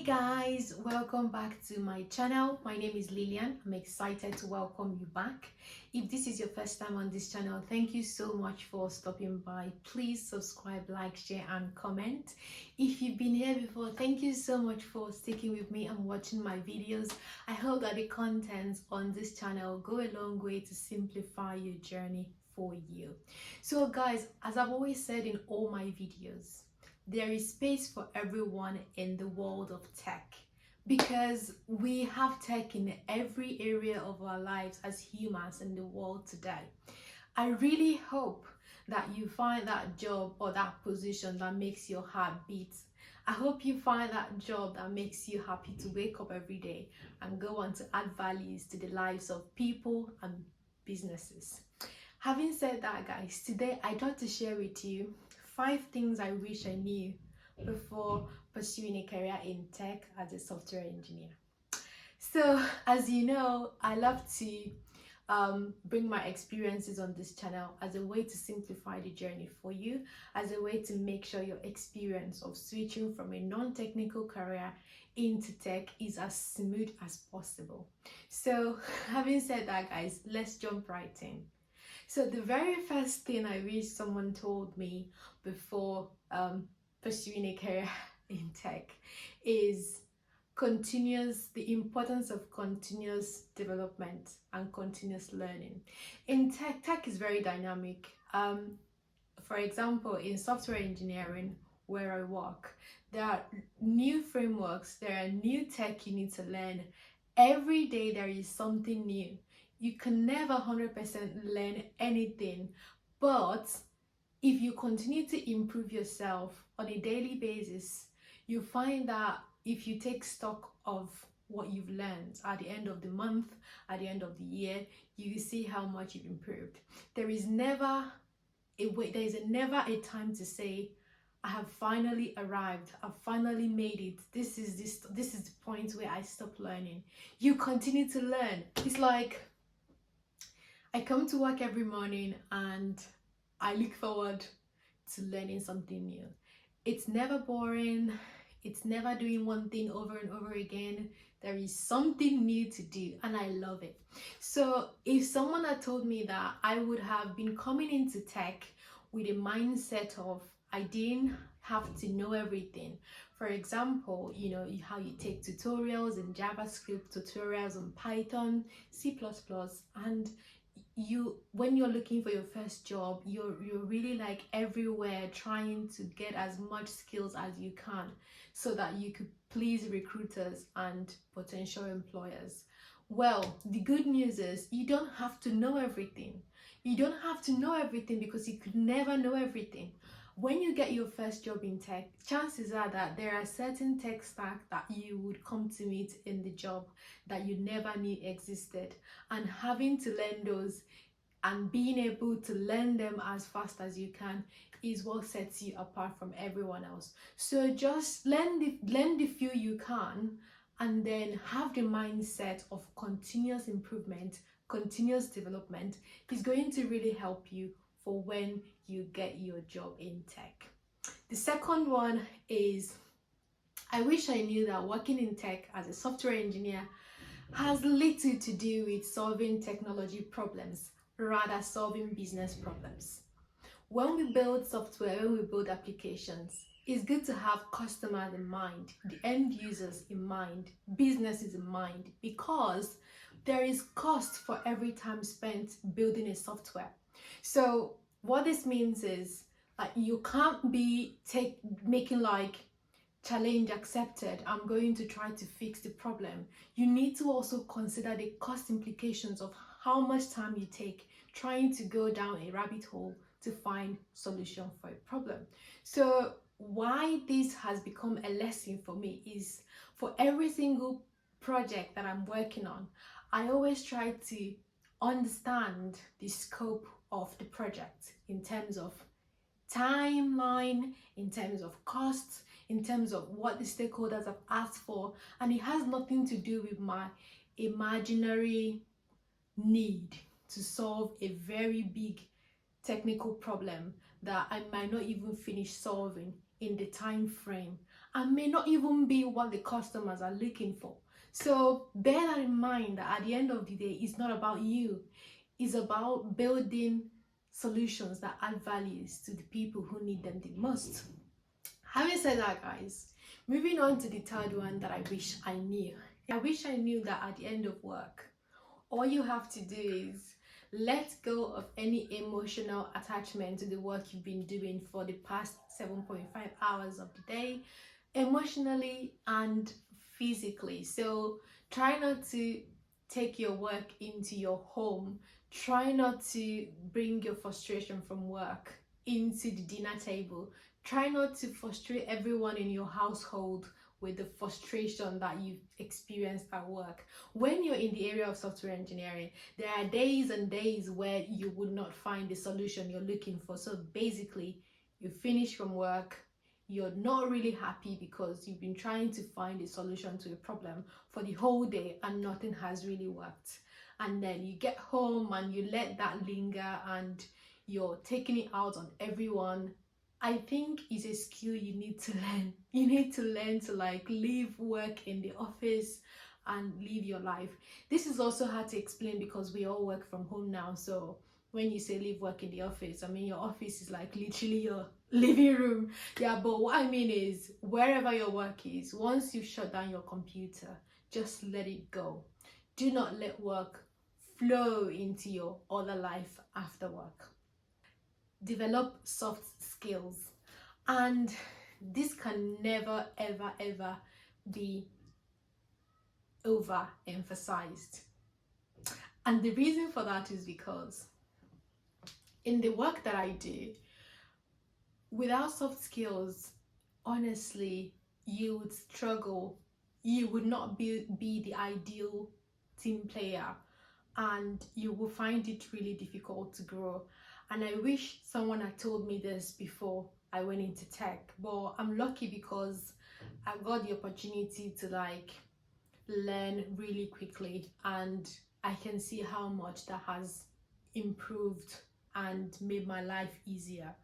Guys, welcome back to my channel. My name is Lillian. I'm excited to welcome you back. If this is your first time on this channel, thank you so much for stopping by. Please subscribe, like, share and comment. If you've been here before, thank you so much for sticking with me and watching my videos. I hope that the contents on this channel go a long way to simplify your journey for you. So guys, as I've always said in all my videos, there is space for everyone in the world of tech because we have tech in every area of our lives as humans in the world today. I really hope that you find that job or that position that makes your heart beat. I hope you find that job that makes you happy to wake up every day and go on to add values to the lives of people and businesses. Having said that, guys, today I thought to share with you 5 things I wish I knew before pursuing a career in tech as a software engineer. So, as you know, I love to bring my experiences on this channel as a way to simplify the journey for you, as a way to make sure your experience of switching from a non-technical career into tech is as smooth as possible. So, having said that, guys, let's jump right in. So the very first thing I wish someone told me before pursuing a career in tech is the importance of continuous development and continuous learning. In tech is very dynamic. For example, in software engineering, where I work, there are new frameworks, there are new tech you need to learn. Every day there is something new. You can never 100% learn anything, but if you continue to improve yourself on a daily basis, you find that if you take stock of what you've learned at the end of the month, at the end of the year, you see how much you've improved. There is never a time to say, I have finally arrived, I've finally made it, this is the point where I stop learning. You continue to learn. It's like I come to work every morning and I look forward to learning something new. It's never boring. It's never doing one thing over and over again. There is something new to do and I love it. So if someone had told me that, I would have been coming into tech with a mindset of I didn't have to know everything. For example, you know how you take tutorials in JavaScript, tutorials on Python, C++, and when you're looking for your first job, you're really like everywhere trying to get as much skills as you can so that you could please recruiters and potential employers. Well, the good news is you don't have to know everything. You don't have to know everything because you could never know everything. When you get your first job in tech, chances are that there are certain tech stack that you would come to meet in the job that you never knew existed, and having to learn those and being able to learn them as fast as you can is what sets you apart from everyone else. So just learn the few you can, and then have the mindset of continuous improvement, continuous development is going to really help you for when you get your job in tech. The second one is, I wish I knew that working in tech as a software engineer has little to do with solving technology problems, rather solving business problems. When we build software, when we build applications, it's good to have customers in mind, the end users in mind, businesses in mind, because there is cost for every time spent building a software. So what this means is you can't be making like challenge accepted, I'm going to try to fix the problem. You need to also consider the cost implications of how much time you take trying to go down a rabbit hole to find solution for a problem. So why this has become a lesson for me is for every single project that I'm working on, I always try to understand the scope of the project in terms of timeline, in terms of costs, in terms of what the stakeholders have asked for, and it has nothing to do with my imaginary need to solve a very big technical problem that I might not even finish solving in the time frame and may not even be what the customers are looking for. So bear that in mind, that at the end of the day, it's not about you. It's about building solutions that add values to the people who need them the most. Having said that, guys, moving on to the third one that I wish I knew. I wish I knew that at the end of work, all you have to do is let go of any emotional attachment to the work you've been doing for the past 7.5 hours of the day, emotionally and physically. So try not to take your work into your home. Try not to bring your frustration from work into the dinner table. Try not to frustrate everyone in your household with the frustration that you've experienced at work. When you're in the area of software engineering, there are days and days where you would not find the solution you're looking for. So basically, you finish from work, you're not really happy because you've been trying to find a solution to a problem for the whole day and nothing has really worked. And then you get home and you let that linger and you're taking it out on everyone. I think is a skill you need to learn. You need to learn to like leave work in the office and live your life. This is also hard to explain because we all work from home now. So when you say leave work in the office, I mean your office is like literally your living room. Yeah, but what I mean is wherever your work is, once you shut down your computer, just let it go. Do not let work flow into your other life after work. Develop soft skills, and this can never ever be overemphasized. And the reason for that is because in the work that I do, without soft skills, honestly, you would struggle. You would not be the ideal team player, and you will find it really difficult to grow. And I wish someone had told me this before I went into tech, but I'm lucky because I got the opportunity to like learn really quickly, and I can see how much that has improved and made my life easier.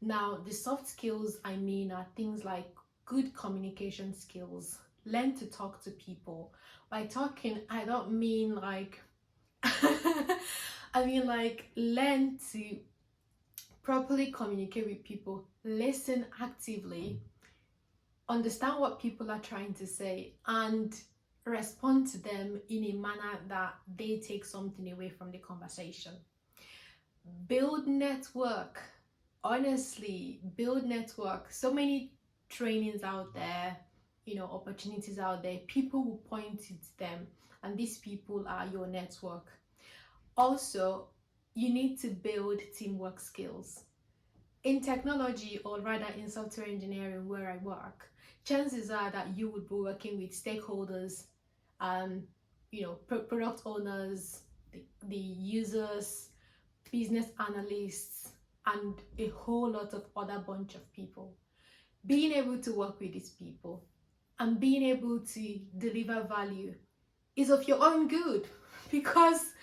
Now, the soft skills I mean are things like good communication skills, learn to talk to people. By talking, I don't mean like I mean like learn to properly communicate with people, listen actively, understand what people are trying to say, and respond to them in a manner that they take something away from the conversation. Build network. Honestly, build network. So many trainings out there, opportunities out there. People will point to them, and these people are your network. Also, you need to build teamwork skills. In technology, or rather in software engineering where I work, chances are that you would be working with stakeholders, product owners, the users, business analysts, and a whole lot of other bunch of people. Being able to work with these people and being able to deliver value is of your own good, because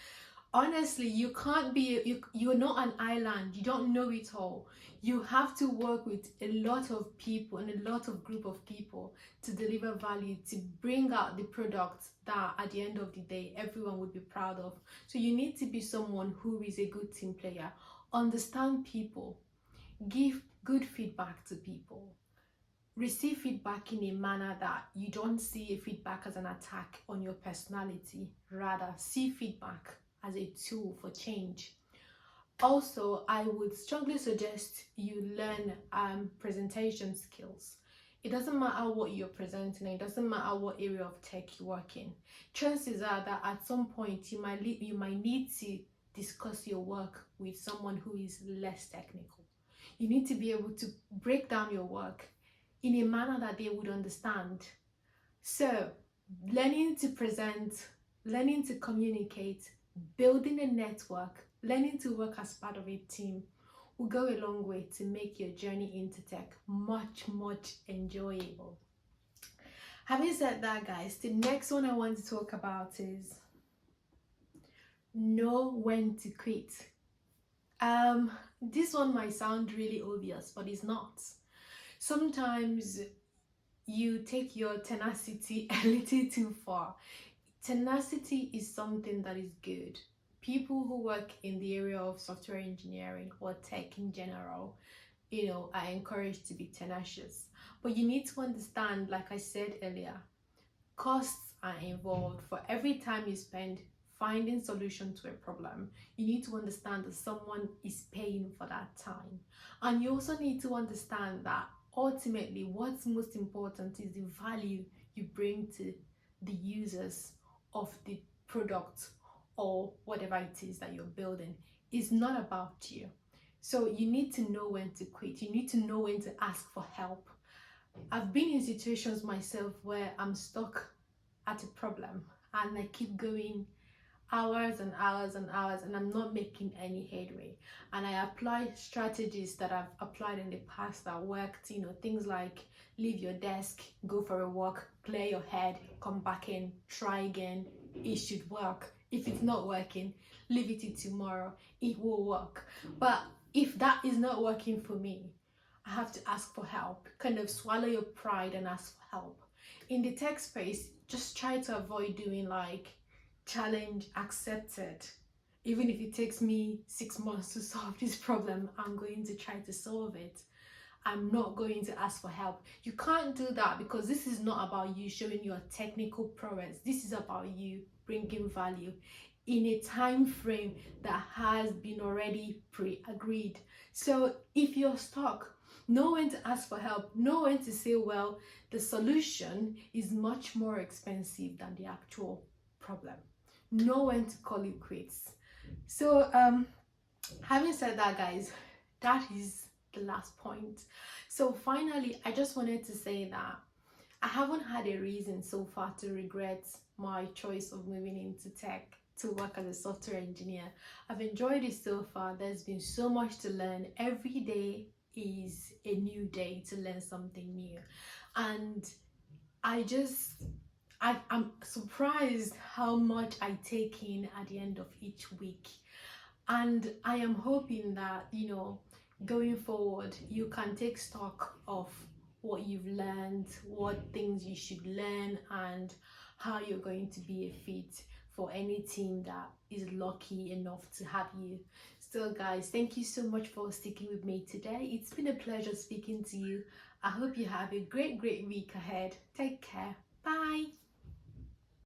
honestly, you can't be, you're not an island. You don't know it all. You have to work with a lot of people and a lot of group of people to deliver value, to bring out the product that at the end of the day everyone would be proud of. So you need to be someone who is a good team player, understand people, give good feedback to people, receive feedback in a manner that you don't see a feedback as an attack on your personality, rather see feedback as a tool for change. Also, I would strongly suggest you learn presentation skills. It doesn't matter what you're presenting, it doesn't matter what area of tech you work in. Chances are that at some point you might need to discuss your work with someone who is less technical. You need to be able to break down your work in a manner that they would understand. So, learning to present, learning to communicate, building a network, learning to work as part of a team will go a long way to make your journey into tech much enjoyable. Having said that, guys, the next one I want to talk about is know when to quit. This one might sound really obvious, but it's not. Sometimes you take your tenacity a little too far. Tenacity is something that is good. People who work in the area of software engineering or tech in general, are encouraged to be tenacious. But you need to understand, like I said earlier, costs are involved. For every time you spend finding solution to a problem, you need to understand that someone is paying for that time. And you also need to understand that ultimately what's most important is the value you bring to the users of the product or whatever it is that you're building. Is not about you. So you need to know when to quit. You need to know when to ask for help. I've been in situations myself where I'm stuck at a problem and I keep going hours and hours and hours and I'm not making any headway. And I apply strategies that I've applied in the past that worked, things like leave your desk, go for a walk, clear your head, come back in, try again. It should work. If it's not working, leave it till tomorrow. It will work. But if that is not working for me, I have to ask for help. Kind of swallow your pride and ask for help. In the tech space, just try to avoid doing like challenge accepted. Even if it takes me 6 months to solve this problem, I'm going to try to solve it. I'm not going to ask for help. You can't do that because this is not about you showing your technical prowess. This is about you bringing value in a time frame that has been already pre-agreed. So if you're stuck, know when to ask for help, know when to say, well, the solution is much more expensive than the actual problem. Know when to call it quits. So having said that, guys, that is the last point. So finally, I just wanted to say that I haven't had a reason so far to regret my choice of moving into tech to work as a software engineer. I've enjoyed it so far. There's been so much to learn. Every day is a new day to learn something new. And I'm surprised how much I take in at the end of each week. And I am hoping that, going forward, you can take stock of what you've learned, what things you should learn, and how you're going to be a fit for any team that is lucky enough to have you. So guys, thank you so much for sticking with me today. It's been a pleasure speaking to you. I hope you have a great week ahead. Take care. Bye.